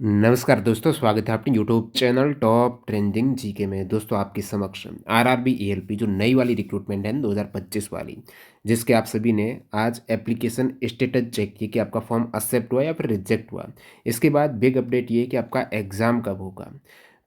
नमस्कार दोस्तों, स्वागत है अपने YouTube channel top trending GK में। दोस्तों आपके समक्ष आरआरबी एएलपी जो नई वाली रिक्रूटमेंट है 2025 वाली, जिसके आप सभी ने आज एप्लीकेशन स्टेटस चेक किया कि आपका फॉर्म एक्सेप्ट हुआ या फिर रिजेक्ट हुआ। इसके बाद बिग अपडेट ये है कि आपका एग्ज़ाम कब होगा।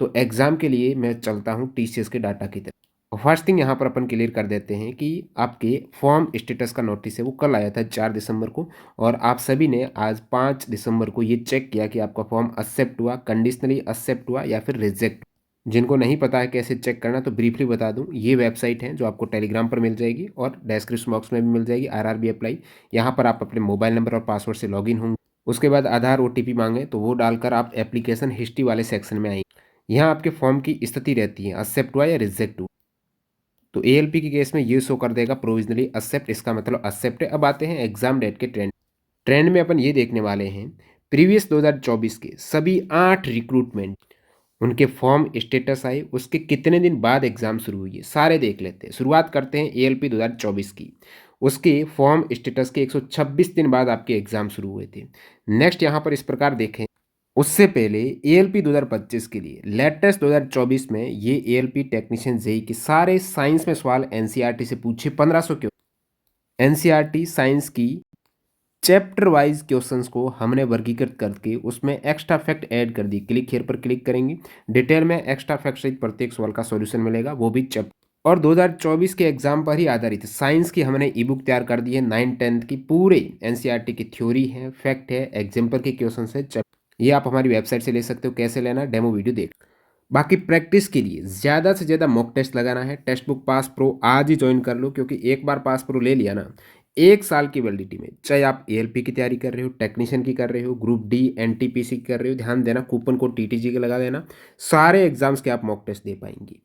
तो एग्ज़ाम के लिए मैं चलता हूँ टीसीएस के डाटा की तरफ। फर्स्ट थिंग यहाँ पर अपन क्लियर कर देते हैं कि आपके फॉर्म स्टेटस का नोटिस है वो कल आया था 4 दिसंबर को, और आप सभी ने आज 5 दिसंबर को ये चेक किया कि आपका फॉर्म एक्सेप्ट हुआ, कंडीशनली एक्सेप्ट हुआ या फिर रिजेक्ट। जिनको नहीं पता है कैसे चेक करना तो ब्रीफली बता दूं, ये वेबसाइट है जो आपको टेलीग्राम पर मिल जाएगी और डिस्क्रिप्शन बॉक्स में भी मिल जाएगी। आरआरबी अप्लाई, यहाँ पर आप अपने मोबाइल नंबर और पासवर्ड से लॉगिन होंगे। उसके बाद आधार ओटीपी मांगे तो वो डालकर आप एप्लीकेशन हिस्ट्री वाले सेक्शन में आएंगे। यहाँ आपके फॉर्म की स्थिति रहती है एक्सेप्ट हुआ या रिजेक्ट हुआ। तो एएलपी के केस में ये शो कर देगा प्रोविजनली एक्सेप्ट, इसका मतलब एक्सेप्ट है। अब आते हैं एग्जाम डेट के ट्रेंड। ट्रेंड में अपन ये देखने वाले हैं प्रीवियस 2024 के सभी 8 रिक्रूटमेंट, उनके फॉर्म स्टेटस आए उसके कितने दिन बाद एग्जाम शुरू हुई है, सारे देख लेते हैं। शुरुआत करते हैं एएलपी 2024 की। उसके फॉर्म स्टेटस के 126 दिन बाद आपके एग्जाम शुरू हुए थे। नेक्स्ट यहाँ पर इस प्रकार देखें, उससे पहले एएलपी 2025 के लिए लेटेस्ट 2024 में ये एएलपी टेक्नीशियन जेई के सारे साइंस में सवाल एनसीईआरटी से पूछे 1500 के। एनसीईआरटी साइंस की चैप्टर वाइज क्वेश्चंस को हमने वर्गीकृत करके उसमें एक्स्ट्रा फैक्ट ऐड कर दी। क्लिक हियर पर क्लिक करेंगे, डिटेल में एक्स्ट्रा फैक्ट सहित प्रत्येक सवाल का सॉल्यूशन मिलेगा, वो भी चैप्टर। और 2024 के एग्जाम पर ही आधारित साइंस की हमने ई बुक तैयार कर दी है। 9-10 की पूरे एनसीईआरटी की थ्योरी है, फैक्ट है, एग्जाम्पल के क्वेश्चन है। ये आप हमारी वेबसाइट से ले सकते हो, कैसे लेना डेमो वीडियो देख। बाकी प्रैक्टिस के लिए ज़्यादा से ज़्यादा मॉक टेस्ट लगाना है। टेक्स्ट बुक पास प्रो आज ही ज्वाइन कर लो, क्योंकि एक बार पास प्रो ले लिया ना, 1 साल की वैलिडिटी में, चाहे आप एएलपी की तैयारी कर रहे हो, टेक्नीशियन की कर रहे हो, ग्रुप डी एनटीपीसी की कर रहे हो, ध्यान देना कूपन कोड टीटीजी का लगा देना, सारे एग्जाम्स के आप मॉक टेस्ट दे पाएंगे।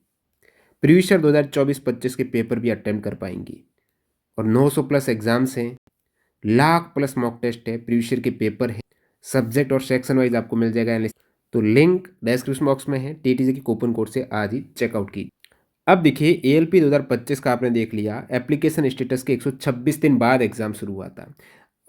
प्रीवियस ईयर 2024-25 के पेपर भी अटेम्प्ट कर पाएंगे। और 900 प्लस एग्जाम्स हैं, लाख प्लस मॉक टेस्ट है, प्रीवियस ईयर के पेपर है, सब्जेक्ट और सेक्शन वाइज आपको मिल जाएगा एनालिसिस। तो लिंक डिस्क्रिप्शन बॉक्स में है, टीटीजी के कूपन कोड से आज ही चेकआउट की। अब देखिए एएलपी 2025 का आपने देख लिया, एप्लीकेशन स्टेटस के 126 दिन बाद एग्जाम शुरू हुआ था।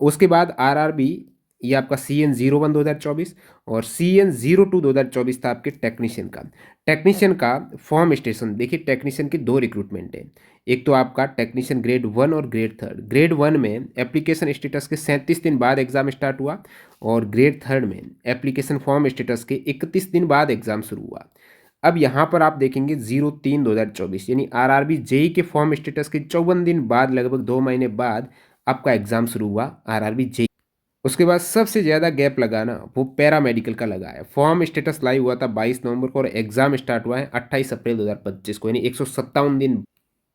उसके बाद आरआरबी, ये आपका CN01 2024 और CN02 2024 था आपके टेक्नीशियन का। टेक्नीशियन का फॉर्म स्टेशन देखिए, टेक्नीशियन की 2 रिक्रूटमेंट है। एक तो आपका टेक्नीशियन ग्रेड 1 और ग्रेड 3। ग्रेड 1 में एप्लीकेशन स्टेटस के 37 दिन बाद एग्जाम स्टार्ट हुआ, और ग्रेड 3 में एप्लीकेशन फॉर्म स्टेटस के 31 दिन बाद एग्जाम शुरू हुआ। अब यहाँ पर आप देखेंगे 03/2024 यानी आरआरबी जेई के फॉर्म स्टेटस के 54 दिन बाद, लगभग 2 महीने बाद आपका एग्जाम शुरू हुआ आरआरबी जेई। उसके बाद सबसे ज़्यादा गैप लगा ना, वो पैरामेडिकल का लगा है। फॉर्म स्टेटस लाइव हुआ था 22 नवंबर को और एग्जाम स्टार्ट हुआ है 28 अप्रैल 2025 को, यानी 157 दिन।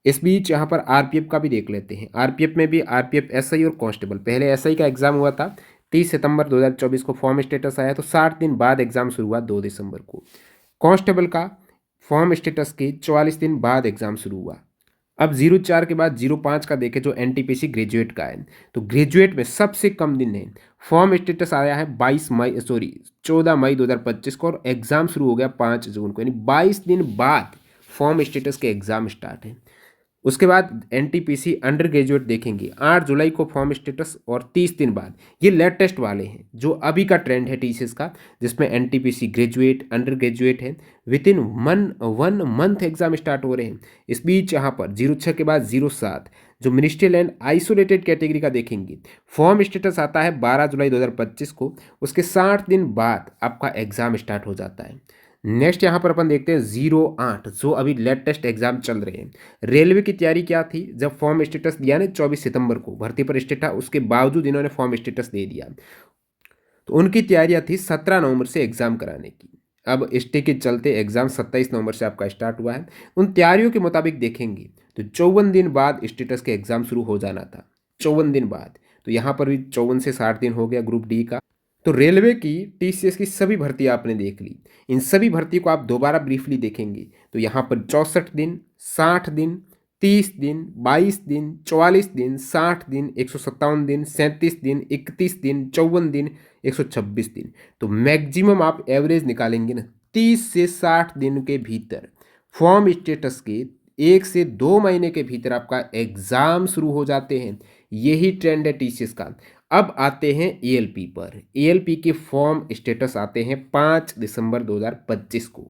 इस बीच यहाँ पर आरपीएफ का भी देख लेते हैं। आरपीएफ में भी आरपीएफ एसआई और कांस्टेबल, पहले एसआई का एग्जाम हुआ था 30 सितंबर 2024 को, फॉर्म स्टेटस आया तो 60 दिन बाद एग्जाम शुरू हुआ 2 दिसंबर को। कांस्टेबल का फॉर्म स्टेटस के 44 दिन बाद एग्जाम शुरू हुआ। अब 04 के बाद 05 का देखें जो एनटीपीसी ग्रेजुएट का है, तो ग्रेजुएट में सबसे कम दिन है। फॉर्म स्टेटस आया है 14 मई 2025 को और एग्जाम शुरू हो गया 5 जून को, यानी 22 दिन बाद फॉर्म स्टेटस के एग्जाम स्टार्ट है। उसके बाद एनटीपीसी अंडर ग्रेजुएट देखेंगे 8 जुलाई को फॉर्म स्टेटस और 30 दिन बाद। ये लेटेस्ट वाले हैं जो अभी का ट्रेंड है टीसीएस का, जिसमें एनटीपीसी ग्रेजुएट अंडर ग्रेजुएट है, with in 1 month exam start हो रहे हैं। इस बीच यहाँ पर 06 के बाद 07 जो मिनिस्ट्रियल एंड आइसोलेटेड कैटेगरी का देखेंगे, फॉर्म स्टेटस आता है 12 जुलाई 2025 को, उसके 60 दिन बाद आपका एग्जाम स्टार्ट हो जाता है। नेक्स्ट यहाँ पर अपन देखते हैं 08 जो अभी लेटेस्ट एग्जाम चल रहे हैं। रेलवे की तैयारी क्या थी, जब फॉर्म स्टेटस दिया ना 24 सितंबर को, भर्ती पर स्टेट था, उसके बावजूद इन्होंने फॉर्म स्टेटस दे दिया, तो उनकी तैयारियां थी 17 नवंबर से एग्जाम कराने की। अब स्टे के चलते एग्जाम 27 नवंबर से आपका स्टार्ट हुआ है। उन तैयारियों के मुताबिक देखेंगे तो 54 दिन बाद स्टेटस के एग्जाम शुरू हो जाना था, 54 दिन बाद। तो यहाँ पर भी 54 से 60 दिन हो गया ग्रुप डी का। तो रेलवे की टीसीएस की सभी भर्ती आपने देख ली। इन सभी भर्ती को आप दोबारा ब्रीफली देखेंगे तो यहाँ पर 64 दिन, 60 दिन, 30 दिन, 22 दिन, 44 दिन, 60 दिन, 157 दिन, 37 दिन, 31 दिन, 54 दिन, 126 दिन। तो मैक्सिमम आप एवरेज निकालेंगे ना, 30 से 60 दिन के भीतर फॉर्म स्टेटस के 1 से 2 महीने के भीतर आपका एग्जाम शुरू हो जाते हैं। यही ट्रेंड है टीसीएस का। अब आते हैं ईएलपी पर। ईएलपी के फॉर्म स्टेटस आते हैं 5 दिसंबर 2025 को।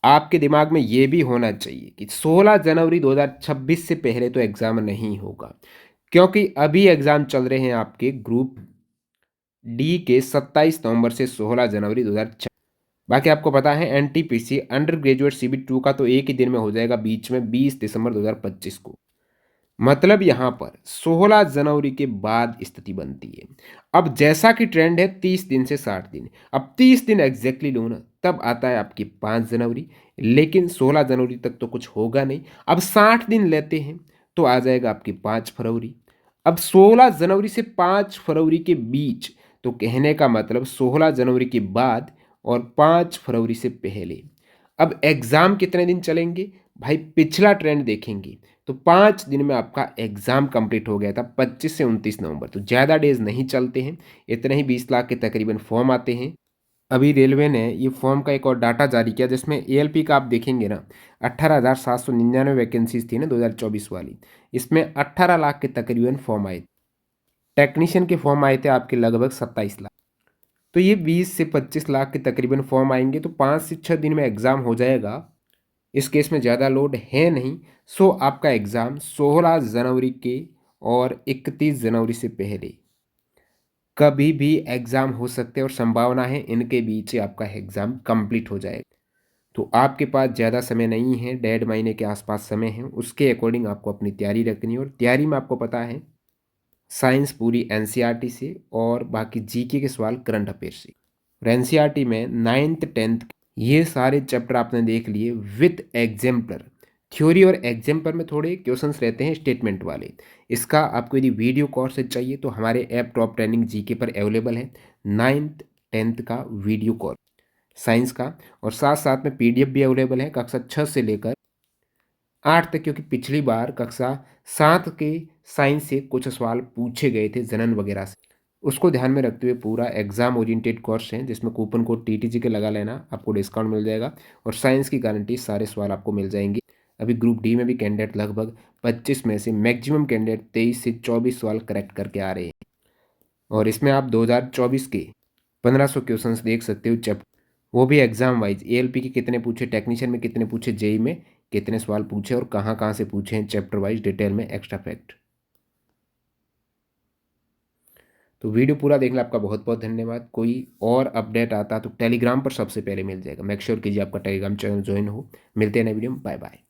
आपके दिमाग में ये भी होना चाहिए कि 16 जनवरी 2026 से पहले तो एग्ज़ाम नहीं होगा, क्योंकि अभी एग्ज़ाम चल रहे हैं आपके ग्रुप डी के 27 नवंबर से 16 जनवरी 2026। बाकी आपको पता है एनटीपीसी अंडर ग्रेजुएट सीबीटी 2 का तो एक ही दिन में हो जाएगा, बीच में 20 दिसंबर 2025 को। मतलब यहाँ पर 16 जनवरी के बाद स्थिति बनती है। अब जैसा कि ट्रेंड है 30 दिन से 60 दिन, अब 30 दिन एग्जैक्टली लो ना, तब आता है आपकी 5 जनवरी, लेकिन 16 जनवरी तक तो कुछ होगा नहीं। अब 60 दिन लेते हैं तो आ जाएगा आपकी 5 फरवरी। अब 16 जनवरी से 5 फरवरी के बीच, तो कहने का मतलब 16 जनवरी के बाद और 5 फरवरी से पहले। अब एग्ज़ाम कितने दिन चलेंगे भाई, पिछला ट्रेंड देखेंगे तो 5 दिन में आपका एग्ज़ाम कंप्लीट हो गया था, 25 से 29 नवंबर। तो ज़्यादा डेज नहीं चलते हैं, इतने ही 20 लाख के तकरीबन फॉर्म आते हैं। अभी रेलवे ने ये फॉर्म का एक और डाटा जारी किया, जिसमें एएलपी का आप देखेंगे ना, 18,799 वैकेंसीज थी ना 2024 वाली, इसमें 18 लाख के तकरीबन फॉर्म आए। टेक्नीशियन के फॉर्म आए थे आपके लगभग 27 लाख। तो ये 20 से 25 लाख के तकरीबन फॉर्म आएंगे, तो 5 से 6 दिन में एग्ज़ाम हो जाएगा। इस केस में ज़्यादा लोड है नहीं। सो आपका एग्ज़ाम 16 जनवरी के और 31 जनवरी से पहले कभी भी एग्ज़ाम हो सकते हैं, और संभावना है इनके बीच ही आपका एग्ज़ाम कंप्लीट हो जाएगा। तो आपके पास ज़्यादा समय नहीं है, 1.5 महीने के आसपास समय है, उसके अकॉर्डिंग आपको अपनी तैयारी रखनी है। और तैयारी में आपको पता है साइंस पूरी एनसीईआरटी से, और बाकी जीके के सवाल करंट अफेयर से। और एनसीईआरटी में 9th 10th ये सारे चैप्टर आपने देख लिए विथ एग्जाम्पलर। थ्योरी और एग्जाम्पलर में थोड़े क्वेश्चंस रहते हैं स्टेटमेंट वाले। इसका आपको यदि वीडियो कोर्स चाहिए तो हमारे ऐप टॉप ट्रेंडिंग जीके पर अवेलेबल है, 9th 10th का वीडियो कोर्स साइंस का। और साथ साथ में पीडीएफ भी अवेलेबल है कक्षा 6 से लेकर 8 तक, क्योंकि पिछली बार कक्षा 7 के साइंस से कुछ सवाल पूछे गए थे जनन वगैरह से। उसको ध्यान में रखते हुए पूरा एग्जाम ओरिएंटेड कोर्स है, जिसमें कूपन कोड टीटीजी के लगा लेना, आपको डिस्काउंट मिल जाएगा। और साइंस की गारंटी, सारे सवाल आपको मिल जाएंगे। अभी ग्रुप डी में भी कैंडिडेट लगभग 25 में से मैक्सिमम कैंडिडेट 23 से 24 सवाल करेक्ट करके आ रहे हैं। और इसमें आप 2024 के 1500 क्वेश्चंस देख सकते हो चैप्टर, वो भी एग्जाम वाइज। एएलपी के कितने पूछे, टेक्नीशियन में कितने पूछे, जेई में कितने सवाल पूछे, और कहाँ कहाँ से पूछे हैं, चैप्टर वाइज डिटेल में एक्स्ट्रा फैक्ट। तो वीडियो पूरा देखने आपका बहुत बहुत धन्यवाद। कोई और अपडेट आता तो टेलीग्राम पर सबसे पहले मिल जाएगा, मेक श्योर कीजिए आपका टेलीग्राम चैनल ज्वाइन हो। मिलते हैं नए वीडियो में, बाय बाय।